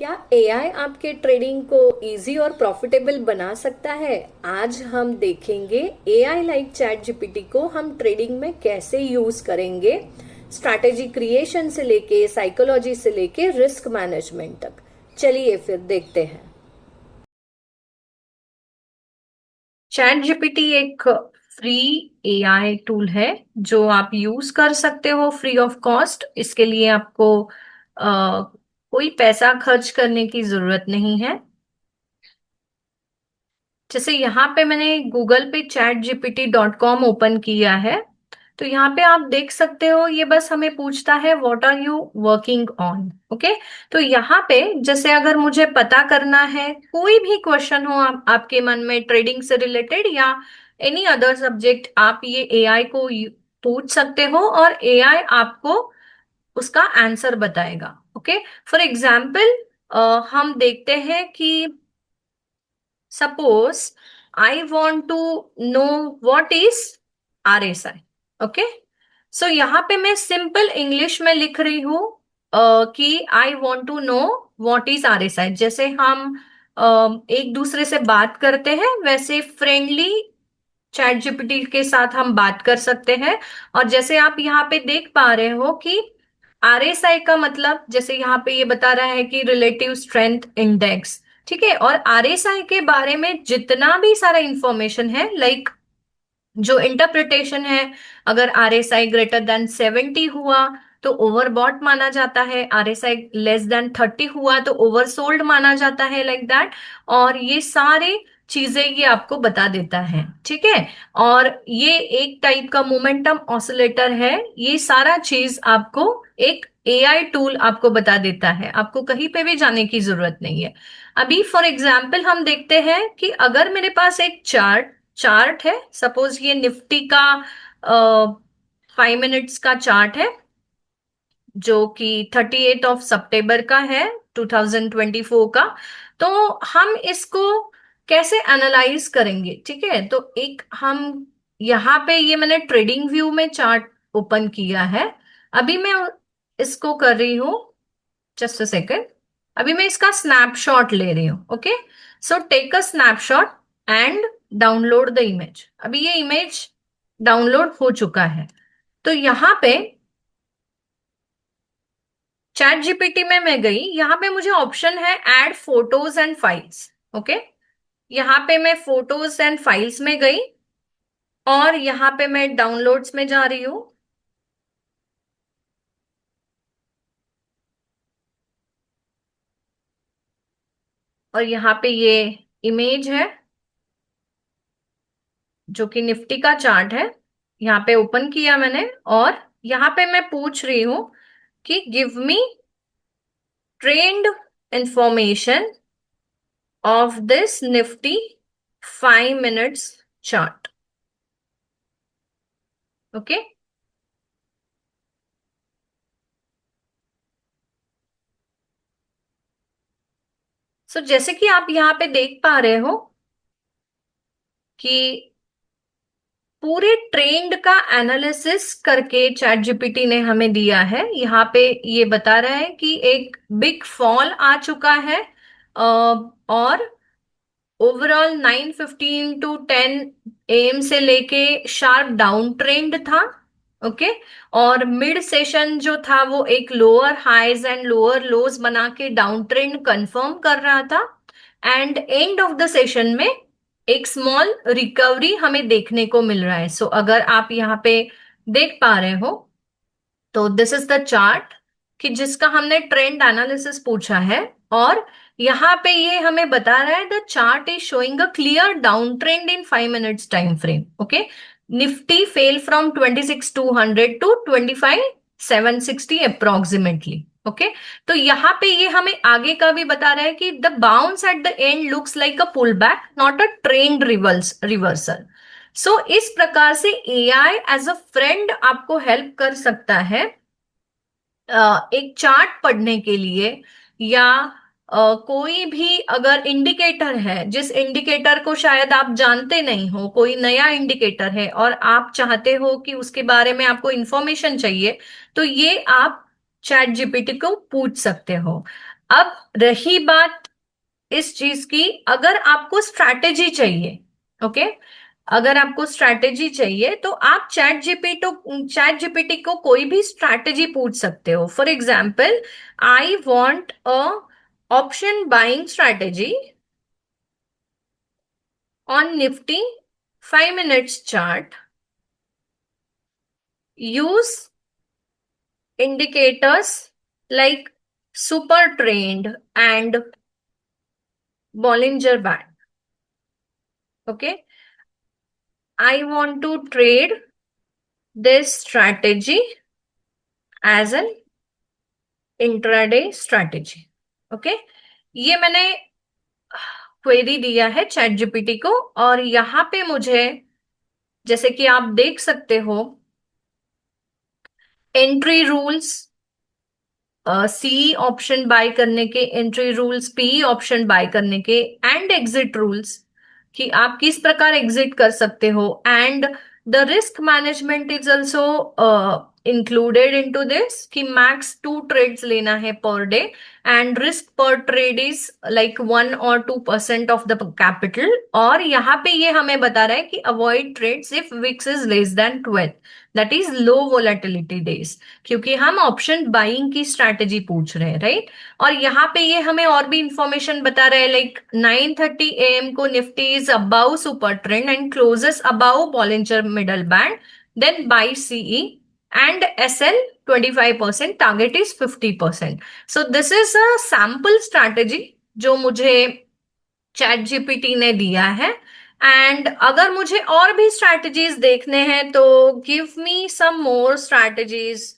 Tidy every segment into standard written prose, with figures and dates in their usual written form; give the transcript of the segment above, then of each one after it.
क्या एआई आपके ट्रेडिंग को इजी और प्रॉफिटेबल बना सकता है? आज हम देखेंगे एआई लाइक चैट जीपीटी को हम ट्रेडिंग में कैसे यूज करेंगे। स्ट्रैटेजी क्रिएशन से लेके साइकोलॉजी से लेके रिस्क मैनेजमेंट तक। चलिए फिर देखते हैं। चैट जीपीटी एक फ्री एआई टूल है जो आप यूज कर सकते हो फ्री ऑफ कॉस्ट। इसके लिए आपको कोई पैसा खर्च करने की जरूरत नहीं है। जैसे यहाँ पे मैंने गूगल पे chatgpt.com ओपन किया है, तो यहाँ पे आप देख सकते हो ये बस हमें पूछता है what are you working on. Okay, तो यहाँ पे जैसे अगर मुझे पता करना है कोई भी क्वेश्चन हो आपके मन में ट्रेडिंग से रिलेटेड या एनी अदर सब्जेक्ट, आप ये एआई को पूछ सकते हो और एआई आपको उसका आंसर बताएगा। ओके, फॉर एग्जाम्पल हम देखते हैं कि suppose I want to know what is RSI. Okay, so यहाँ पे मैं सिंपल इंग्लिश में लिख रही हूँ कि I want to know what is RSI। जैसे हम एक दूसरे से बात करते हैं वैसे फ्रेंडली चैट जीपीटी के साथ हम बात कर सकते हैं। और जैसे आप यहाँ पे देख पा रहे हो कि RSI का मतलब जैसे यहाँ पे ये बता रहा है कि रिलेटिव स्ट्रेंथ इंडेक्स। ठीक है, और RSI के बारे में जितना भी सारा इंफॉर्मेशन है, लाइक जो इंटरप्रिटेशन है, अगर RSI ग्रेटर देन 70 हुआ तो ओवरबॉट माना जाता है, RSI लेस देन 30 हुआ तो ओवरसोल्ड माना जाता है, लाइक दैट। और ये सारे चीजें ये आपको बता देता है। ठीक है, और ये एक टाइप का मोमेंटम ऑसिलेटर है। ये सारा चीज आपको एक एआई टूल आपको बता देता है, आपको कहीं पे भी जाने की जरूरत नहीं है। अभी फॉर एग्जाम्पल हम देखते हैं कि अगर मेरे पास एक चार्ट चार्ट है, सपोज ये निफ्टी का 5 मिनट्स का चार्ट है जो कि 38 सितंबर का है 2024 का। तो हम इसको कैसे एनालाइज करेंगे? ठीक है, तो एक हम यहाँ पे ये मैंने ट्रेडिंग व्यू में चार्ट ओपन किया है। अभी मैं इसको कर रही हूँ, जस्ट अ सेकेंड। अभी मैं इसका स्नैपशॉट ले रही हूँ। Okay, so take a snapshot and download the image. अभी ये इमेज डाउनलोड हो चुका है। तो यहाँ पे चैट जीपीटी में मैं गई, यहाँ पे मुझे ऑप्शन है add photos and files. Okay, यहाँ पे मैं फोटोज एंड फाइल्स में गई और यहाँ पे मैं डाउनलोड्स में जा रही हूँ। और यहाँ पे ये इमेज है जो कि निफ्टी का चार्ट है। यहाँ पे ओपन किया मैंने और यहाँ पे मैं पूछ रही हूं कि give me trend information of this Nifty 5 minutes chart. Okay, so जैसे कि आप यहाँ पे देख पा रहे हो कि पूरे ट्रेंड का एनालिसिस करके चैट जीपीटी ने हमें दिया है। यहाँ पे ये बता रहा है कि एक बिग फॉल आ चुका है और ओवरऑल 9:15 to 10 AM से लेके शार्प डाउन ट्रेंड था। ओके, और मिड सेशन जो था वो एक लोअर हाईज एंड लोअर लोज बना के डाउन ट्रेंड कंफर्म कर रहा था। And end of the session में एक स्मॉल रिकवरी हमें देखने को मिल रहा है। सो अगर आप यहाँ पे देख पा रहे हो तो दिस इज द चार्ट कि जिसका हमने ट्रेंड एनालिसिस पूछा है। और यहाँ पे ये हमें बता रहा है the chart is showing a clear down trend in 5 minutes time frame. Okay, Nifty fell from 26,200 to 25,760 approximately. Okay, तो यहाँ पे ये हमें आगे का भी बता रहा है कि the bounce at the end looks like a pull back not a trend reversal. So इस प्रकार से एआई एज अ फ्रेंड आपको हेल्प कर सकता है एक चार्ट पढ़ने के लिए, या कोई भी अगर इंडिकेटर है जिस इंडिकेटर को शायद आप जानते नहीं हो, कोई नया इंडिकेटर है और आप चाहते हो कि उसके बारे में आपको इंफॉर्मेशन चाहिए, तो ये आप चैट जीपीटी को पूछ सकते हो। अब रही बात इस चीज की, अगर आपको स्ट्रैटेजी चाहिए, ओके, अगर आपको स्ट्रैटेजी चाहिए तो आप चैट जीपीटी को कोई भी स्ट्रैटेजी पूछ सकते हो। For example, I want a option buying strategy on Nifty 5 minutes chart. Use indicators like super trend and Bollinger Band. Okay. I want to trade this strategy as an intraday strategy. Okay. ये मैंने query दिया है chat GPT को, और यहाँ पे मुझे, जैसे कि आप देख सकते हो, entry rules, C option buy करने के entry rules, P option buy करने के, एंड एग्जिट रूल्स कि आप किस प्रकार एग्जिट कर सकते हो, and the risk management is also included into this कि मैक्स 2 ट्रेड्स लेना है per day, and risk per trade is like 1 or 2% of the capital. और यहाँ पे ये हमें बता रहा है कि avoid trades if VIX is less than 12, that is low volatility days, क्योंकि हम ऑप्शन बाइंग की स्ट्रैटेजी पूछ रहे हैं, राइट। और यहाँ पे ये हमें और भी इंफॉर्मेशन बता रहे हैं, लाइक 9:30 AM को Nifty is above super trend and closes above Bollinger middle band, then buy CE and SL 25%, target is 50%। So this is a sample strategy जो मुझे चैट जीपीटी ने दिया है। एंड अगर मुझे और भी स्ट्रैटेजीज देखने हैं तो गिव मी सम मोर स्ट्रैटेजीज,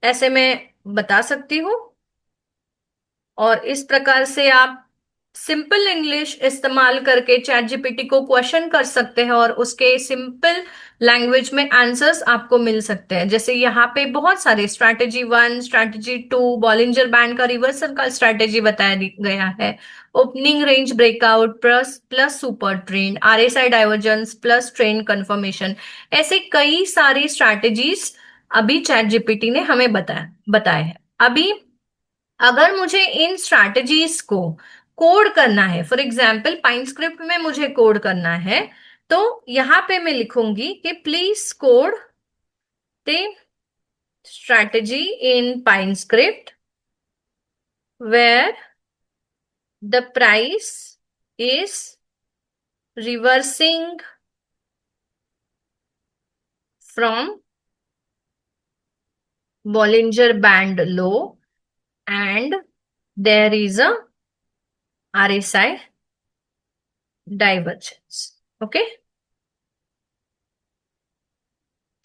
ऐसे मैं बता सकती हूँ। और इस प्रकार से आप सिंपल इंग्लिश इस्तेमाल करके चैट जीपीटी को क्वेश्चन कर सकते हैं और उसके सिंपल लैंग्वेज में आंसर्स आपको मिल सकते हैं। जैसे यहाँ पे बहुत सारे स्ट्रैटेजी 1, स्ट्रैटेजी 2, बॉलिंजर बैंड का रिवर्सल का स्ट्रैटेजी बताया गया है, opening range breakout plus plus super trend, RSI divergence plus trend confirmation, ऐसे कई सारी स्ट्रैटेजीज अभी चैट जीपीटी ने हमें बताए हैं। अभी अगर मुझे इन स्ट्रैटेजीज को कोड करना है, फॉर एग्जाम्पल पाइन स्क्रिप्ट में मुझे कोड करना है, तो यहां पे मैं लिखूंगी कि please code the strategy in pine script where the price is reversing from Bollinger Band low and there is a RSI divergence. Okay.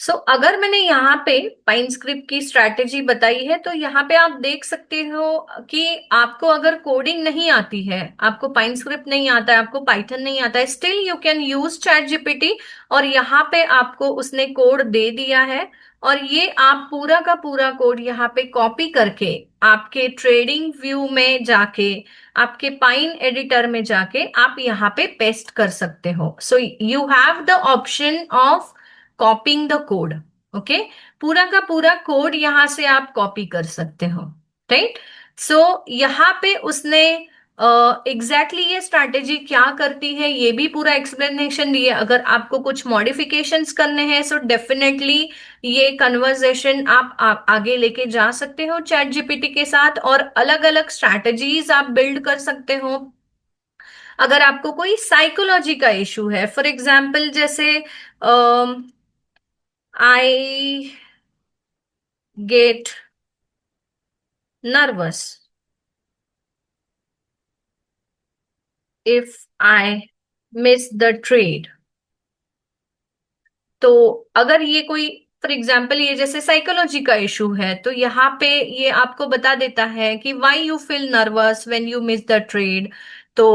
सो अगर मैंने यहाँ पे पाइन स्क्रिप्ट की स्ट्रैटेजी बताई है तो यहाँ पे आप देख सकते हो कि आपको अगर कोडिंग नहीं आती है, आपको पाइन स्क्रिप्ट नहीं आता है, आपको पाइथन नहीं आता है, still you can use chat GPT, और यहाँ पे आपको उसने कोड दे दिया है। और ये आप पूरा का पूरा कोड यहाँ पे कॉपी करके आपके ट्रेडिंग व्यू में जाके, आपके पाइन एडिटर में जाके आप यहाँ पे पेस्ट कर सकते हो। So you have the option of copying the code. Okay, पूरा का पूरा कोड यहां से आप कॉपी कर सकते हो, राइट। सो यहाँ पे उसने एग्जैक्टली ये स्ट्रैटेजी क्या करती है ये भी पूरा एक्सप्लेनेशन दिया। अगर आपको कुछ मॉडिफिकेशंस करने हैं सो डेफिनेटली ये कन्वर्सेशन आप आगे लेके जा सकते हो चैट जीपीटी के साथ, और अलग अलग स्ट्रैटेजीज आप बिल्ड कर सकते हो। अगर आपको कोई साइकोलॉजी का इशू है, फॉर एग्जाम्पल जैसे I get nervous if I miss the trade। तो अगर ये कोई, फॉर एग्जाम्पल ये जैसे साइकोलॉजी का इशू है, तो यहाँ पे ये आपको बता देता है कि why you feel nervous when you miss the trade. तो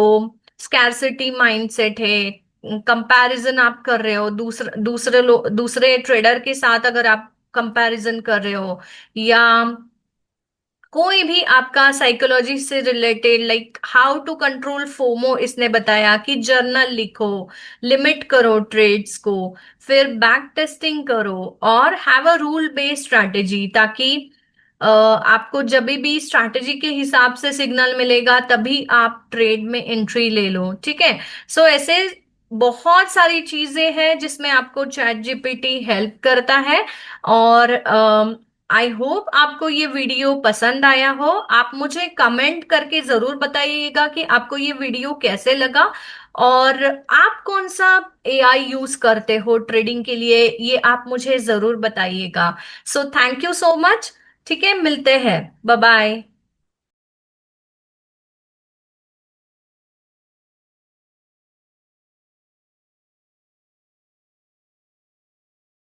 स्कैरसिटी माइंडसेट है, कंपैरिजन आप कर रहे हो दूसरे ट्रेडर के साथ, अगर आप कंपैरिजन कर रहे हो, या कोई भी आपका साइकोलॉजी से related, like how to control FOMO इसने बताया कि जर्नल लिखो, लिमिट करो ट्रेड्स को, फिर बैक टेस्टिंग करो और have a rule based strategy, ताकि आपको जब भी स्ट्रैटेजी के हिसाब से सिग्नल मिलेगा तभी आप ट्रेड में एंट्री ले लो, ठीक है। सो ऐसे बहुत सारी चीजें हैं जिसमें आपको चैट जीपीटी हेल्प करता है। और आई होप आपको ये वीडियो पसंद आया हो। आप मुझे कमेंट करके जरूर बताइएगा कि आपको ये वीडियो कैसे लगा, और आप कौन सा एआई यूज करते हो ट्रेडिंग के लिए, ये आप मुझे जरूर बताइएगा। So thank you so much. ठीक है, मिलते हैं। Bye bye.